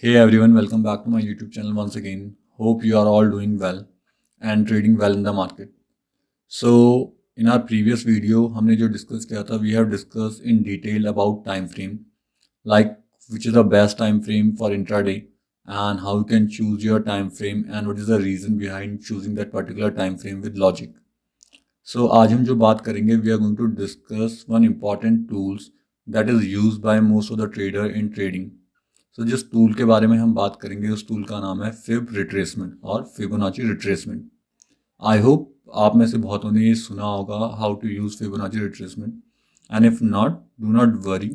Hey everyone, welcome back to my YouTube channel once again. Hope you are all doing well and trading well in the market. So in our previous video, हमने जो discuss किया था, we have discussed in detail about time frame, like which is the best time frame for intraday and how you can choose your time frame and what is the reason behind choosing that particular time frame with logic. So आज हम जो बात करेंगे, we are going to discuss one important tools that is used by most of the trader in trading. तो जिस tool के बारे में हम बात करेंगे उस टूल का नाम है फिब रिट्रेसमेंट और फिबोनाची रिट्रेसमेंट। आई होप आप में से बहुतों ने ये सुना होगा how to use Fibonacci retracement, and if not, do not worry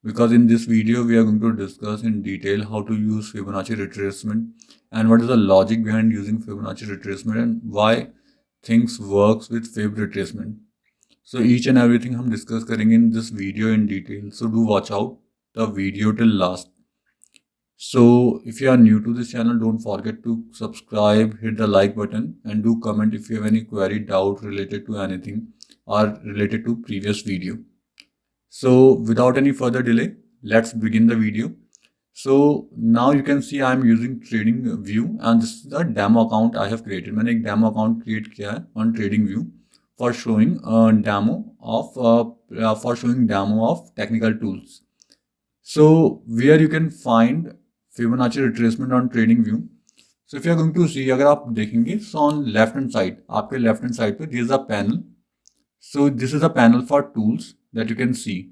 because in this video we are going to discuss in detail how to use Fibonacci retracement and what is the logic behind using Fibonacci retracement and why things works with Fib retracement. So each and everything हम discuss करेंगे in this video in detail, so do watch out the video till last. So if you are new to this channel, don't forget to subscribe, hit the like button and do comment if you have any query, doubt related to anything or related to previous video. So without any further delay, let's begin the video. So now you can see I am using trading view and this is the demo account I have created. मैंने एक demo account create किया है on trading view for showing demo of technical tools. So where you can find Fibonacci retracement on trading view. So if you are going to see, अगर आप देखेंगे, so on left hand side, आपके left hand side पे there is a panel. So this is a panel for tools that you can see.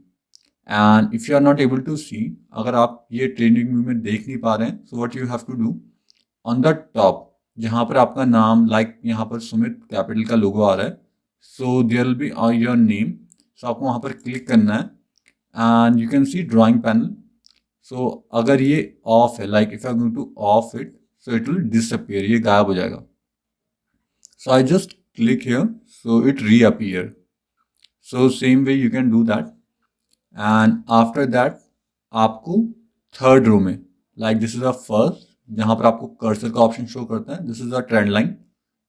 And if you are not able to see, अगर आप ये trading view में देख नहीं पा रहे हैं, so what you have to do, on the top, जहाँ पर आपका नाम, like यहाँ पर सुमित कैपिटल का लोगो आ रहा है, so there will be your name. So आपको वहाँ पर click करना है and you can see drawing panel. So अगर ये ऑफ है, like if I am going to off it, so it will disappear, ये गायब हो जाएगा. So I just click here, so it reappear. So same way you can do that. And after that आपको third row में, like this is the first, जहाँ पर आपको cursor का ऑप्शन शो करता है, this is the trend line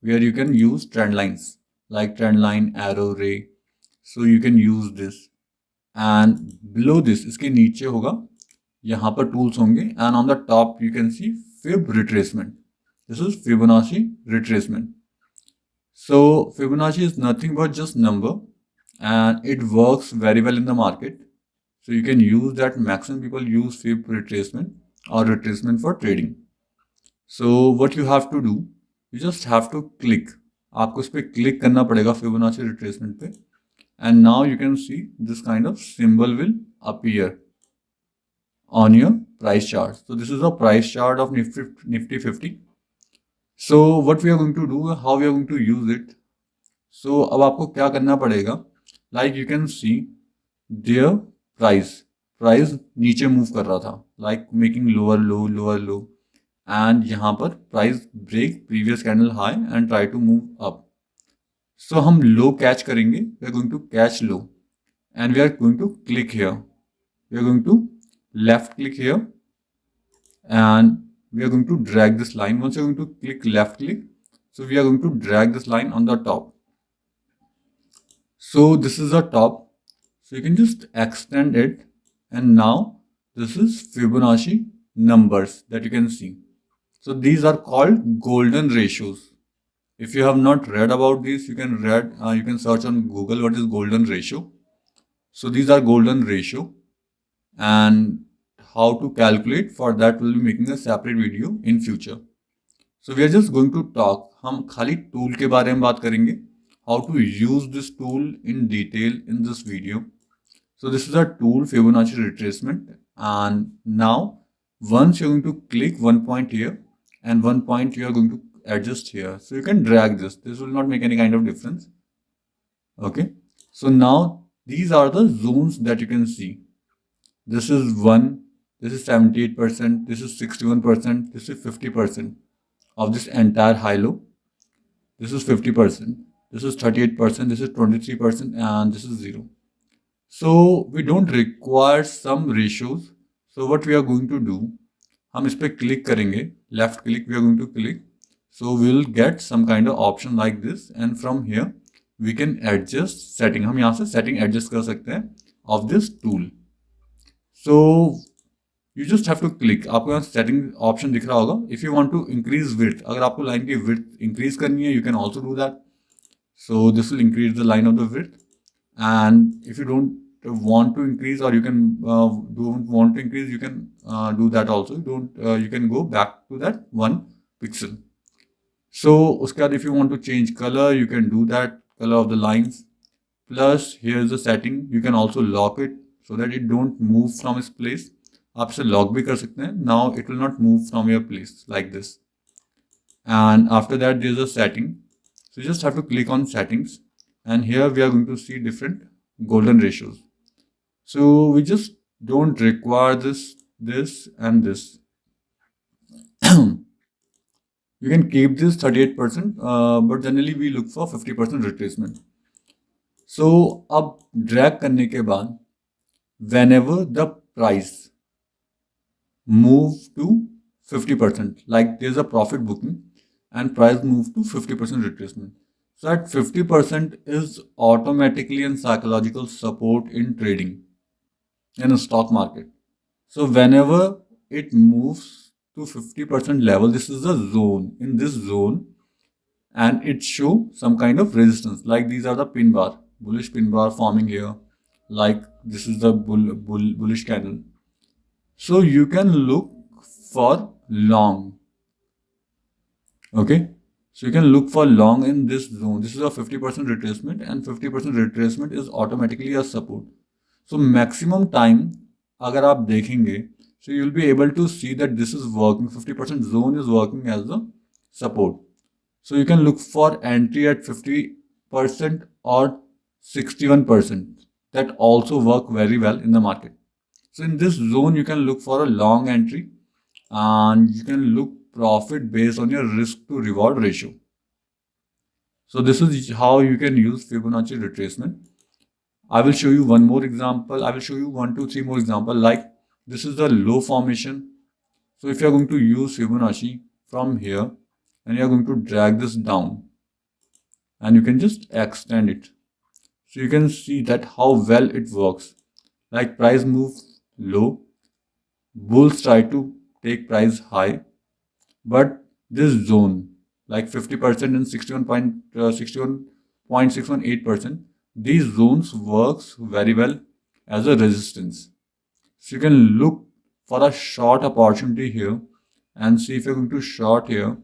where you can use trend lines like trend line, arrow, ray. So you can use this. And below this, इसके नीचे होगा, यहाँ पर टूल्स होंगे and on the top you can see fib retracement. This is fibonacci retracement. So fibonacci is nothing but just number and it works very well in the market. So you can use that. Maximum people use fib retracement और retracement for trading. So what you have to do, you just have to click. आपको इस पर click करना पड़ेगा fibonacci retracement पे, and now you can see this kind of symbol will appear on your price chart. So this is a price chart of Nifty 50. So what we are going to do, how we are going to use it. So अब आपको क्या करना पड़ेगा, like you can see their price नीचे move कर रहा था, like making lower low and यहाँ पर price break previous candle high and try to move up. So हम low catch करेंगे, we are going to catch low and we are going to click here. We are going to left click here and we are going to drag this line. Once you are going to click left click, so we are going to drag this line on the top. So this is the top, so you can just extend it, and now this is Fibonacci numbers that you can see. So these are called golden ratios. If you have not read about this, you can search on Google what is golden ratio. So these are golden ratio, and how to calculate, for that we'll be making a separate video in future. So we are just going to talk, हम खाली tool के बारे में बात करेंगे, how to use this tool in detail in this video. So this is a tool, Fibonacci retracement, and now once you're going to click one point here and one point you are going to adjust here, so you can drag this will not make any kind of difference. Okay, so now these are the zones that you can see. This is 1, this is 78%, this is 61%, this is 50% of this entire high low. This is 50%, this is 38%, this is 23%, and this is 0. So we don't require some ratios. So what we are going to do, हम इस पे click करेंगे, left click, we are going to click. So we will get some kind of option like this, and from here we can adjust setting. हम यहाँ से setting adjust कर सकते हैं of this tool. So You just have to click. आपको यहाँ setting option दिख रहा होगा. If you want to increase width, अगर आपको line की width increase करनी है, you can also do that. So this will increase the line of the width. And if you don't want to increase, or you can don't want to increase, you can do that also. You can go back to that 1 pixel. So उसके बाद if you want to change color, you can do that, color of the lines. Plus here is the setting, you can also lock it so that it don't move from its place. आप इसे lock भी कर सकते हैं. Now it will not move from your place like this. And after that there is a setting. So you just have to click on settings, and here we are going to see different golden ratios. So we just don't require this and this. You can keep this 38%, but generally we look for 50% retracement. So अब drag करने के बाद whenever the price move to 50%, like there's a profit booking and price move to 50% retracement. So at 50% is automatically and psychological support in trading in a stock market. So whenever it moves to 50% level, this is a zone. In this zone, and it show some kind of resistance, like these are the pin bar, bullish pin bar forming here, like this is the bullish candle. So you can look for long. Okay, so you can look for long in this zone. This is a 50% retracement, and 50% retracement is automatically a support. So maximum time अगर आप देखेंगे, so you'll be able to see that this is working. 50% zone is working as the support. So you can look for entry at 50% or 61%. That also work very well in the market. So in this zone, you can look for a long entry, and you can look profit based on your risk to reward ratio. So this is how you can use Fibonacci retracement. I will show you one more example. I will show you 1, 2, 3 more example. Like this is the low formation. So if you are going to use Fibonacci from here, and you are going to drag this down, and you can just extend it. So you can see that how well it works. Like price move low, bulls try to take price high, but this zone like 50% and 61.618%, these zones works very well as a resistance. So you can look for a short opportunity here and see if you're going to short here,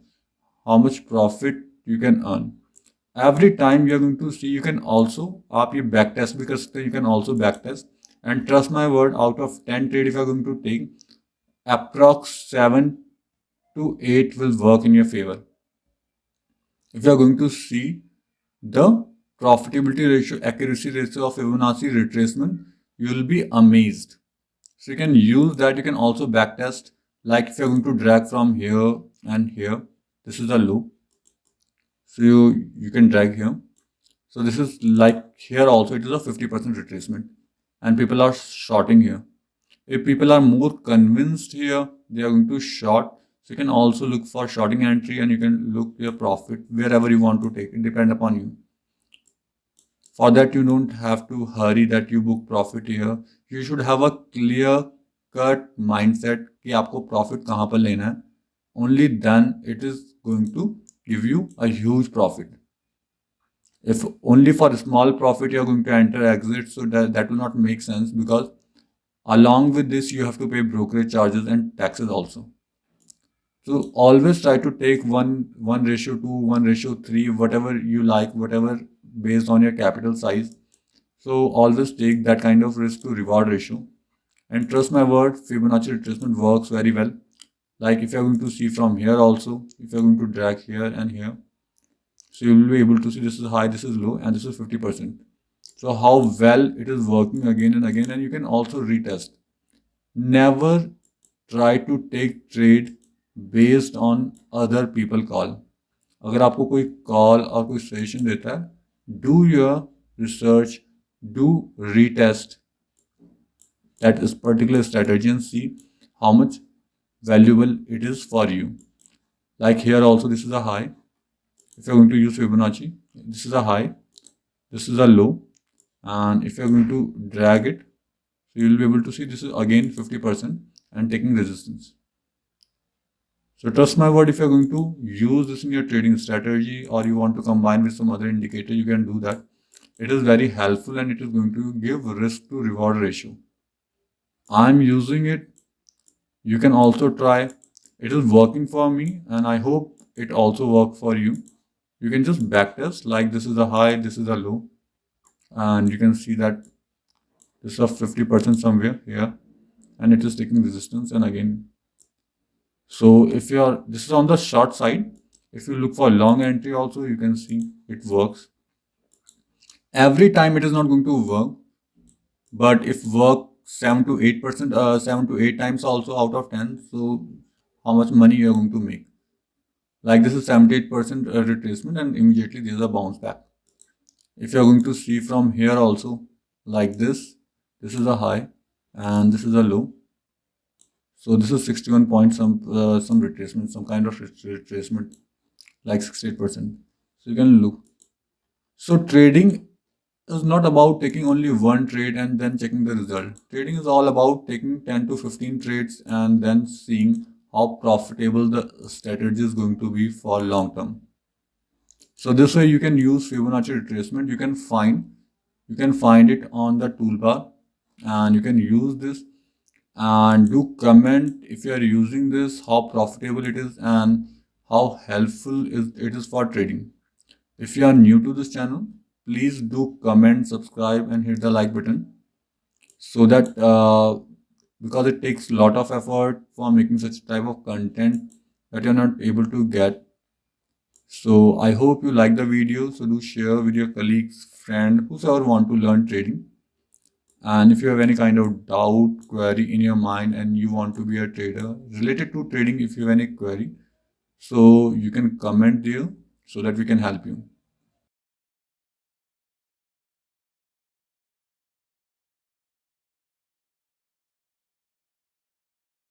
how much profit you can earn. Every time you are going to see, you can also, आप ये back test भी कर सकते हैं, you can also back test. And trust my word, out of 10 trade if you are going to take, approx 7 to 8 will work in your favor. If you are going to see the profitability ratio, accuracy ratio of Fibonacci retracement, you will be amazed. So you can use that. You can also backtest, like if you're going to drag from here and here, this is a low. So you can drag here. So this is like here also, it is a 50% retracement, and people are shorting here. If people are more convinced here, they are going to short. So you can also look for shorting entry, and you can look your profit wherever you want to take. It depends upon you. For that, you don't have to hurry that you book profit here. You should have a clear cut mindset कि आपको profit कहाँ पर लेना है. Only then it is going to give you a huge profit. If only for a small profit you are going to enter exit, so that will not make sense, because along with this you have to pay brokerage charges and taxes also. So always try to take 1:2, 1:3, whatever you like, whatever based on your capital size. So always take that kind of risk to reward ratio. And trust my word, Fibonacci retracement works very well. Like if you're going to see from here also, if you're going to drag here and here, so you will be able to see this is high, this is low, and this is 50%. So how well it is working again and again, and you can also retest. Never try to take trade based on other people call. अगर आपको कोई call और कोई suggestion देता है, do your research, do retest that is particular strategy and see how much valuable it is for you. Like here also, this is a high. If you're going to use Fibonacci, this is a high, this is a low, and if you're going to drag it, so you'll be able to see this is again 50%, and taking resistance. So trust my word, if you're going to use this in your trading strategy or you want to combine with some other indicator, you can do that. It is very helpful and it is going to give risk to reward ratio. I'm using it. You can also try. It is working for me and I hope it also work for you. You can just backtest, like this is a high, this is a low, and you can see that this is a 50% somewhere here and it is taking resistance and again. So if you are, this is on the short side. If you look for long entry also, you can see it works. Every time it is not going to work, but if work 7 to 8%, 7 to 8 times also out of 10, so how much money you are going to make? Like this is 78% retracement and immediately there is a bounce back. If you are going to see from here also, like this is a high and this is a low. So this is 61 points, some retracement, some kind of retracement, like 68%. So you can look. So trading is not about taking only one trade and then checking the result. Trading is all about taking 10 to 15 trades and then seeing how profitable the strategy is going to be for long term. So this way you can use Fibonacci retracement. You can find it on the toolbar and you can use this and do comment if you are using this, how profitable it is and how helpful it is for trading. If you are new to this channel, please do comment, subscribe and hit the like button so that because it takes a lot of effort for making such type of content that you're not able to get. So I hope you like the video. So do share with your colleagues, friend, whoever want to learn trading. And if you have any kind of doubt, query in your mind and you want to be a trader related to trading, if you have any query, so you can comment there so that we can help you.